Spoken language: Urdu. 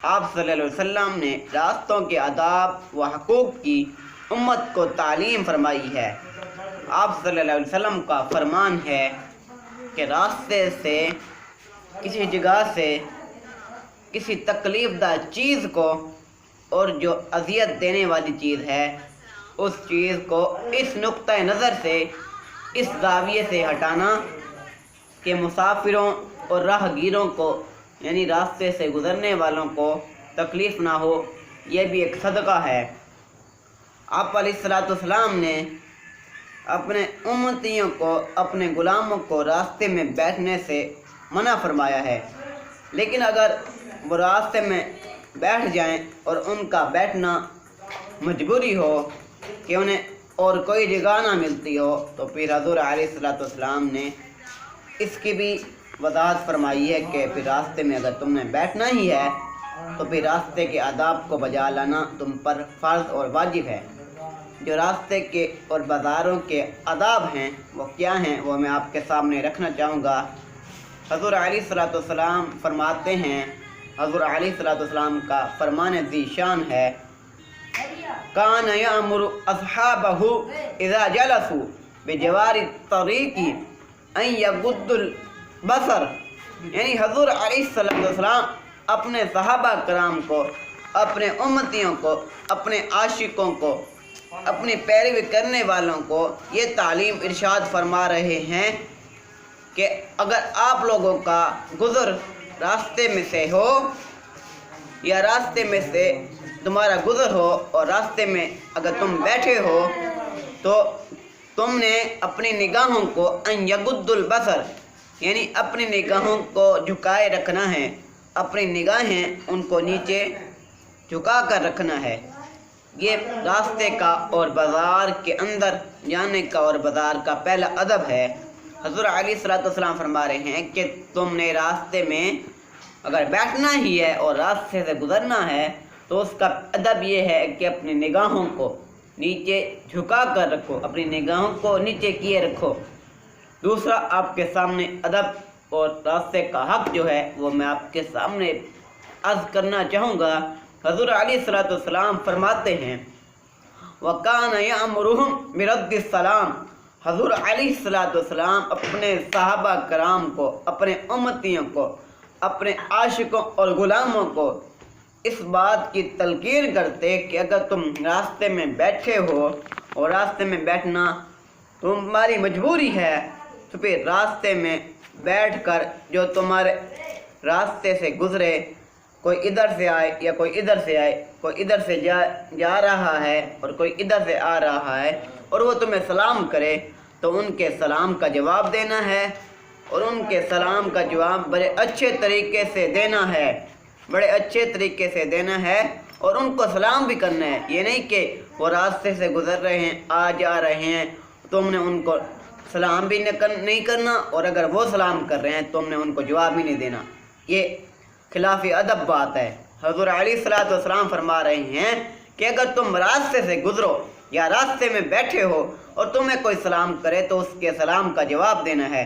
آپ صلی اللہ علیہ وسلم نے راستوں کے آداب و حقوق کی امت کو تعلیم فرمائی ہے۔ آپ صلی اللہ علیہ وسلم کا فرمان ہے کہ راستے سے، کسی جگہ سے، کسی تکلیف دہ چیز کو اور جو اذیت دینے والی چیز ہے اس چیز کو اس نقطۂ نظر سے، اس زاویے سے ہٹانا کہ مسافروں اور راہ گیروں کو، یعنی راستے سے گزرنے والوں کو تکلیف نہ ہو۔ یہ بھی ایک صدقہ ہے۔ آپ علیہ السلام نے اپنے امتیوں کو، اپنے غلاموں کو راستے میں بیٹھنے سے منع فرمایا ہے، لیکن اگر وہ راستے میں بیٹھ جائیں اور ان کا بیٹھنا مجبوری ہو کہ انہیں اور کوئی جگہ نہ ملتی ہو، تو پھر حضور علیہ السلام نے اس کی بھی وضاحت فرمائی ہے کہ پھر راستے میں اگر تم نے بیٹھنا ہی ہے تو پھر راستے کے آداب کو بجا لانا تم پر فرض اور واجب ہے۔ جو راستے کے اور بازاروں کے آداب ہیں وہ کیا ہیں، وہ میں آپ کے سامنے رکھنا چاہوں گا۔ حضور علیہ السلام فرماتے ہیں، حضور علیہ السلام کا فرمان ذی شان ہے، کان یامر اصحابہ اذا جلسوا بجوار الطریق ان یغضوا البصر، یعنی حضور علیہ السلام اپنے صحابہ کرام کو، اپنے امتیوں کو، اپنے عاشقوں کو، اپنی پیروی کرنے والوں کو یہ تعلیم ارشاد فرما رہے ہیں کہ اگر آپ لوگوں کا گزر راستے میں سے ہو، یا راستے میں سے تمہارا گزر ہو اور راستے میں اگر تم بیٹھے ہو تو تم نے اپنی نگاہوں کو ان یغضوا البصر، یعنی اپنی نگاہوں کو جھکائے رکھنا ہے، اپنی نگاہیں ان کو نیچے جھکا کر رکھنا ہے۔ یہ راستے کا اور بازار کے اندر جانے کا اور بازار کا پہلا ادب ہے۔ حضور علیہ السلام فرما رہے ہیں کہ تم نے راستے میں اگر بیٹھنا ہی ہے اور راستے سے گزرنا ہے تو اس کا ادب یہ ہے کہ اپنی نگاہوں کو نیچے جھکا کر رکھو، اپنی نگاہوں کو نیچے کیے رکھو۔ دوسرا آپ کے سامنے ادب اور راستے کا حق جو ہے وہ میں آپ کے سامنے عرض کرنا چاہوں گا۔ حضور علیہ السلام فرماتے ہیں، وَكَانَ يَأْمُرُهُمْ بِرَدِّ السَّلَامِ، حضور علیہ السلام اپنے صحابہ کرام کو، اپنے امتیوں کو، اپنے عاشقوں اور غلاموں کو اس بات کی تلقین کرتے کہ اگر تم راستے میں بیٹھے ہو اور راستے میں بیٹھنا تمہاری مجبوری ہے تو پھر راستے میں بیٹھ کر جو تمہارے راستے سے گزرے، کوئی ادھر سے آئے یا کوئی ادھر سے آئے، کوئی ادھر سے جا رہا ہے اور کوئی ادھر سے آ رہا ہے اور وہ تمہیں سلام کرے تو ان کے سلام کا جواب دینا ہے، اور ان کے سلام کا جواب بڑے اچھے طریقے سے دینا ہے، بڑے اچھے طریقے سے دینا ہے، اور ان کو سلام بھی کرنا ہے۔ یہ نہیں کہ وہ راستے سے گزر رہے ہیں، آ جا رہے ہیں، تم نے ان کو سلام بھی نہیں کرنا، اور اگر وہ سلام کر رہے ہیں تم نے ان کو جواب بھی نہیں دینا۔ یہ خلاف ادب بات ہے۔ حضور علیہ السلام فرما رہے ہیں کہ اگر تم راستے سے گزرو یا راستے میں بیٹھے ہو اور تمہیں کوئی سلام کرے تو اس کے سلام کا جواب دینا ہے۔